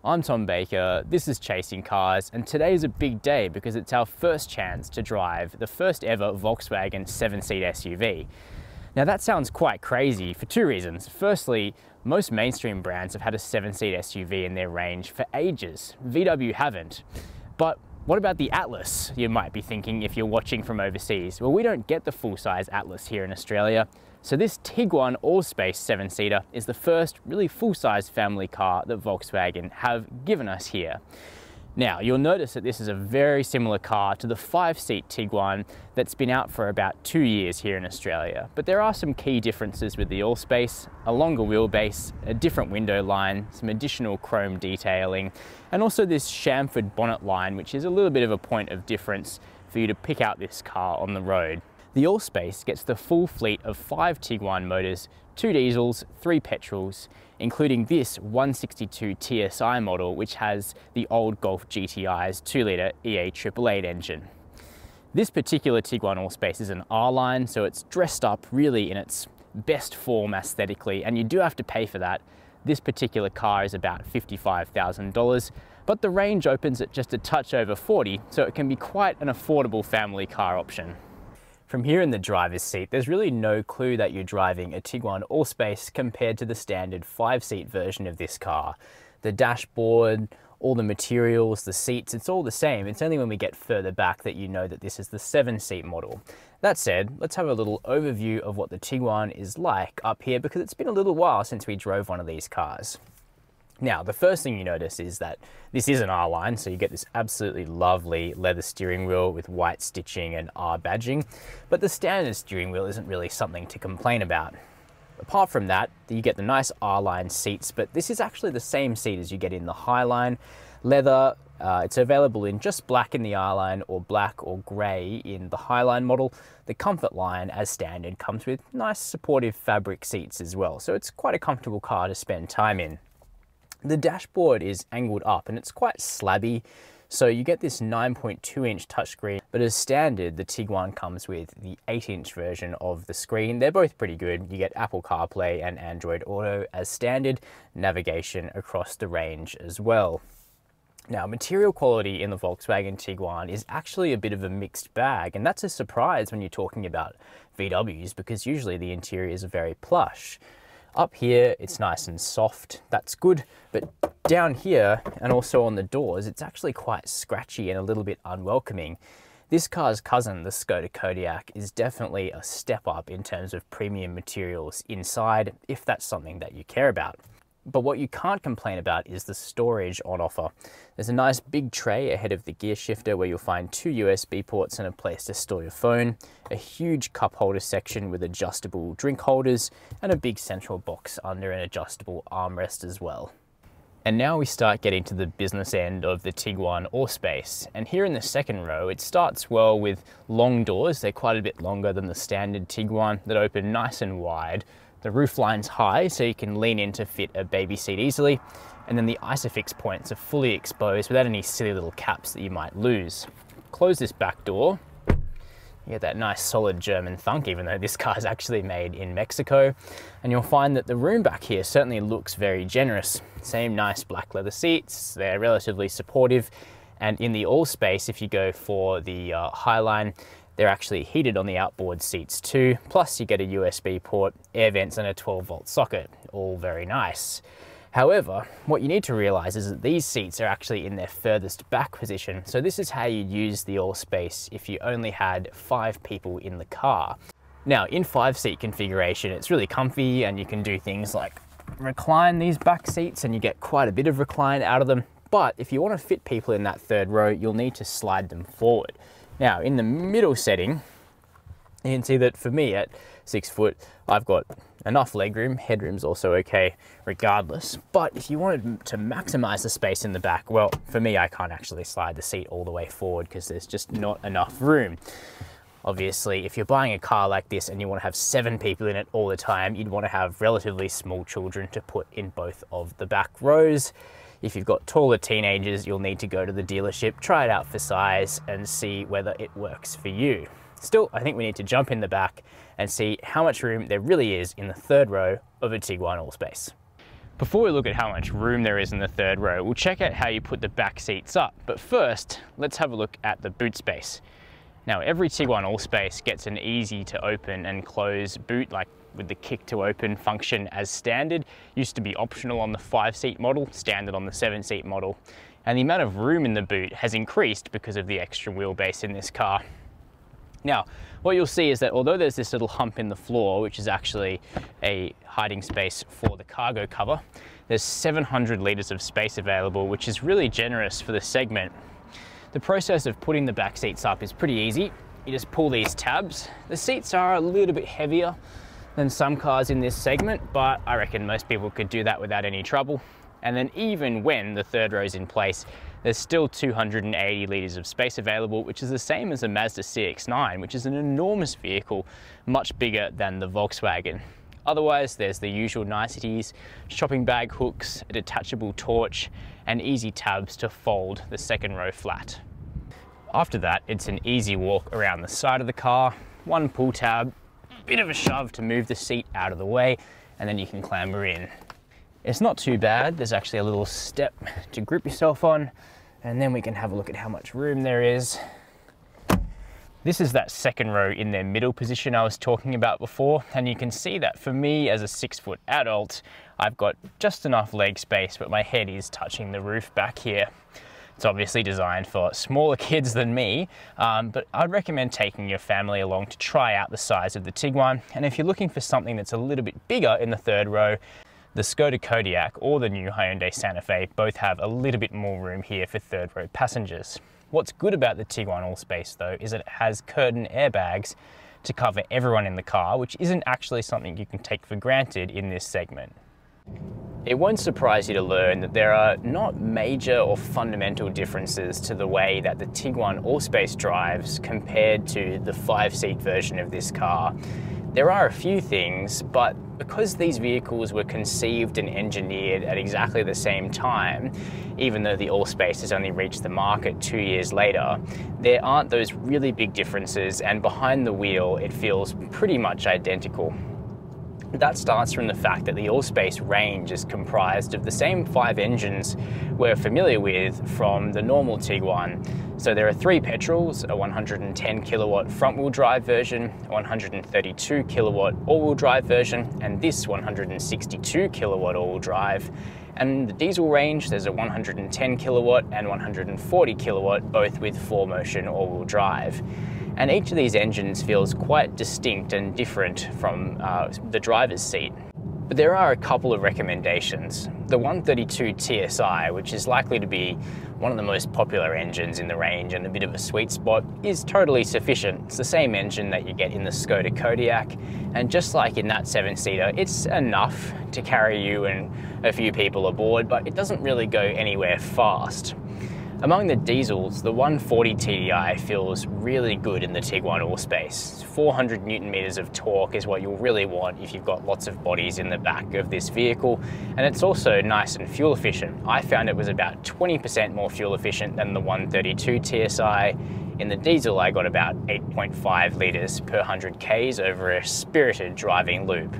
I'm Tom Baker, this is Chasing Cars, and today is a big day because it's our first chance to drive the first ever Volkswagen 7-seat SUV. Now that sounds quite crazy for two reasons. Firstly, most mainstream brands have had a 7-seat SUV in their range for ages. VW haven't. But what about the Atlas, you might be thinking if you're watching from overseas? Well, we don't get the full-size Atlas here in Australia, so this Tiguan Allspace 7-seater is the first really full-size family car that Volkswagen have given us here. Now, you'll notice that this is a very similar car to the 5-seat Tiguan that's been out for about 2 years here in Australia. But there are some key differences with the Allspace: a longer wheelbase, a different window line, some additional chrome detailing, and also this chamfered bonnet line, which is a little bit of a point of difference for you to pick out this car on the road. The Allspace gets the full fleet of 5 Tiguan motors, 2 diesels, 3 petrols, including this 162 TSI model, which has the old Golf GTI's 2-litre EA888 engine. This particular Tiguan Allspace is an R-Line, so it's dressed up really in its best form aesthetically, and you do have to pay for that. This particular car is about $55,000, but the range opens at just a touch over 40, so it can be quite an affordable family car option. From here in the driver's seat, there's really no clue that you're driving a Tiguan Allspace compared to the standard 5-seat version of this car. The dashboard, all the materials, the seats, it's all the same. It's only when we get further back that you know that this is the 7-seat model. That said, let's have a little overview of what the Tiguan is like up here, because it's been a little while since we drove one of these cars. Now, the first thing you notice is that this is an R-Line, so you get this absolutely lovely leather steering wheel with white stitching and R badging, but the standard steering wheel isn't really something to complain about. Apart from that, you get the nice R-Line seats, but this is actually the same seat as you get in the Highline. Leather, it's available in just black in the R-Line or black or grey in the Highline model. The Comfort line, as standard, comes with nice supportive fabric seats as well, so it's quite a comfortable car to spend time in. The dashboard is angled up and it's quite slabby, so you get this 9.2-inch touchscreen, but as standard, the Tiguan comes with the 8-inch version of the screen. They're both pretty good. You get Apple CarPlay and Android Auto as standard, navigation across the range as well. Now, material quality in the Volkswagen Tiguan is actually a bit of a mixed bag, and that's a surprise when you're talking about VWs, because usually the interiors are very plush. Up here, it's nice and soft, that's good, but down here and also on the doors, it's actually quite scratchy and a little bit unwelcoming. This car's cousin, the Skoda Kodiaq, is definitely a step up in terms of premium materials inside, if that's something that you care about. But what you can't complain about is the storage on offer. There's a nice big tray ahead of the gear shifter where you'll find 2 USB ports and a place to store your phone, a huge cup holder section with adjustable drink holders, and a big central box under an adjustable armrest as well. And now we start getting to the business end of the Tiguan Allspace. And here in the second row, it starts well with long doors. They're quite a bit longer than the standard Tiguan that open nice and wide. The roof line's high, so you can lean in to fit a baby seat easily. And then the ISOFIX points are fully exposed without any silly little caps that you might lose. Close this back door. You get that nice solid German thunk, even though this car is actually made in Mexico. And you'll find that the room back here certainly looks very generous. Same nice black leather seats, they're relatively supportive. And in the Allspace, if you go for the Highline, they're actually heated on the outboard seats too. Plus you get a USB port, air vents and a 12-volt socket, all very nice. However, what you need to realize is that these seats are actually in their furthest back position. So this is how you'd use the Allspace if you only had 5 people in the car. Now in 5-seat configuration, it's really comfy and you can do things like recline these back seats and you get quite a bit of recline out of them. But if you want to fit people in that third row, you'll need to slide them forward. Now, in the middle setting, you can see that for me at 6 foot, I've got enough legroom. Headroom's also okay regardless. But if you wanted to maximize the space in the back, well, for me, I can't actually slide the seat all the way forward because there's just not enough room. Obviously, if you're buying a car like this and you want to have 7 people in it all the time, you'd want to have relatively small children to put in both of the back rows. If you've got taller teenagers, you'll need to go to the dealership, try it out for size and see whether it works for you. Still, I think we need to jump in the back and see how much room there really is in the third row of a Tiguan Allspace. Before we look at how much room there is in the third row, we'll check out how you put the back seats up. But first, let's have a look at the boot space. Now, every Tiguan Allspace gets an easy to open and close boot, like with the kick to open function as standard. Used to be optional on the 5-seat model, standard on the 7-seat model. And the amount of room in the boot has increased because of the extra wheelbase in this car. Now, what you'll see is that although there's this little hump in the floor, which is actually a hiding space for the cargo cover, there's 700 litres of space available, which is really generous for the segment. The process of putting the back seats up is pretty easy. You just pull these tabs. The seats are a little bit heavier than some cars in this segment, but I reckon most people could do that without any trouble. And then even when the third row is in place, there's still 280 litres of space available, which is the same as a Mazda CX-9, which is an enormous vehicle, much bigger than the Volkswagen. Otherwise, there's the usual niceties, shopping bag hooks, a detachable torch, and easy tabs to fold the second row flat. After that, it's an easy walk around the side of the car, one pull tab, bit of a shove to move the seat out of the way, and then you can clamber in. It's not too bad. There's actually a little step to grip yourself on, and then we can have a look at how much room there is. This is that second row in their middle position I was talking about before, and you can see that for me as a 6-foot adult, I've got just enough leg space, but my head is touching the roof back here. It's obviously designed for smaller kids than me, but I'd recommend taking your family along to try out the size of the Tiguan. And if you're looking for something that's a little bit bigger in the third row, the Skoda Kodiaq or the new Hyundai Santa Fe both have a little bit more room here for third row passengers. What's good about the Tiguan Allspace though is that it has curtain airbags to cover everyone in the car, which isn't actually something you can take for granted in this segment. It won't surprise you to learn that there are not major or fundamental differences to the way that the Tiguan Allspace drives compared to the 5-seat version of this car. There are a few things, but because these vehicles were conceived and engineered at exactly the same time, even though the Allspace has only reached the market 2 years later, there aren't those really big differences, and behind the wheel it feels pretty much identical. That starts from the fact that the Allspace range is comprised of the same 5 engines we're familiar with from the normal Tiguan. So there are 3 petrols, a 110 kilowatt front-wheel drive version, a 132 kilowatt all-wheel drive version, and this 162 kilowatt all-wheel drive. And the diesel range, there's a 110 kilowatt and 140 kilowatt, both with 4Motion all-wheel drive. And each of these engines feels quite distinct and different from the driver's seat. But there are a couple of recommendations. The 132 TSI, which is likely to be one of the most popular engines in the range and a bit of a sweet spot, is totally sufficient. It's the same engine that you get in the Skoda Kodiaq, and just like in that 7-seater, it's enough to carry you and a few people aboard, but it doesn't really go anywhere fast. Among the diesels, the 140 TDI feels really good in the Tiguan Allspace. 400 Newton meters of torque is what you'll really want if you've got lots of bodies in the back of this vehicle, and it's also nice and fuel efficient. I found it was about 20% more fuel efficient than the 132 TSI. In the diesel, I got about 8.5 litres per 100 Ks over a spirited driving loop.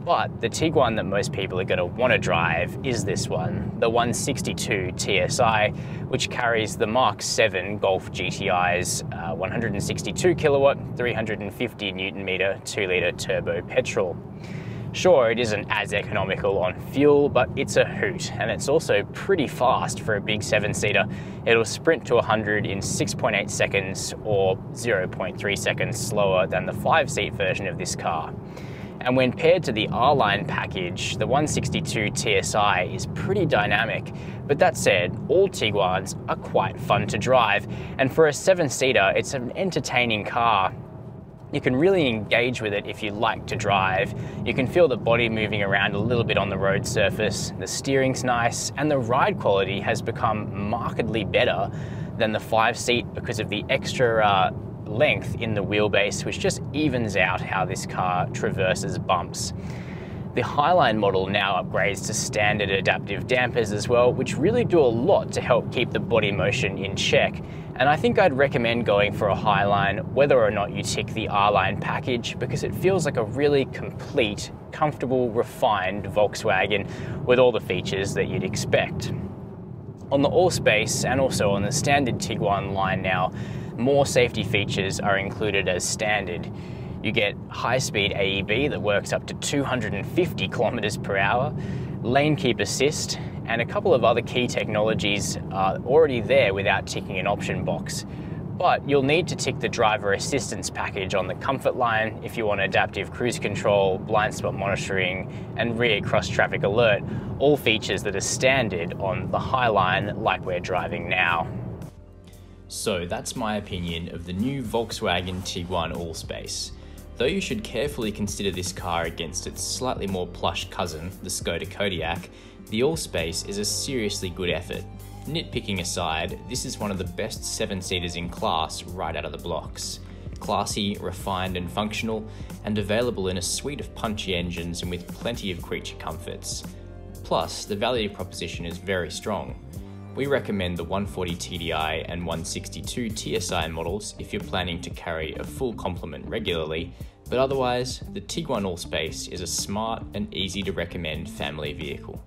But the Tiguan that most people are going to want to drive is this one, the 162 TSI, which carries the Mark 7 Golf GTI's 162 kilowatt, 350 Newton meter, 2-litre turbo petrol. Sure, it isn't as economical on fuel, but it's a hoot, and it's also pretty fast for a big 7-seater. It'll sprint to 100 in 6.8 seconds or 0.3 seconds slower than the 5-seat version of this car. And when paired to the R-Line package, the 162 TSI is pretty dynamic. But that said, all Tiguans are quite fun to drive. And for a 7-seater, it's an entertaining car. You can really engage with it if you like to drive. You can feel the body moving around a little bit on the road surface, the steering's nice, and the ride quality has become markedly better than the 5-seat because of the extra length in the wheelbase, which just evens out how this car traverses bumps. The Highline model now upgrades to standard adaptive dampers as well, which really do a lot to help keep the body motion in check. And I think I'd recommend going for a Highline whether or not you tick the R-Line package, because it feels like a really complete, comfortable, refined Volkswagen with all the features that you'd expect. On the Allspace and also on the standard Tiguan line now, more safety features are included as standard. You get high-speed AEB that works up to 250 kilometers per hour, lane keep assist, and a couple of other key technologies are already there without ticking an option box. But you'll need to tick the driver assistance package on the comfort line if you want adaptive cruise control, blind spot monitoring, and rear cross traffic alert, all features that are standard on the Highline like we're driving now. So that's my opinion of the new Volkswagen Tiguan Allspace. Though you should carefully consider this car against its slightly more plush cousin, the Skoda Kodiaq, the Allspace is a seriously good effort. Nitpicking aside, this is one of the best 7-seaters in class right out of the blocks. Classy, refined and functional, and available in a suite of punchy engines and with plenty of creature comforts. Plus, the value proposition is very strong. We recommend the 140 TDI and 162 TSI models if you're planning to carry a full complement regularly, but otherwise, the Tiguan Allspace is a smart and easy to recommend family vehicle.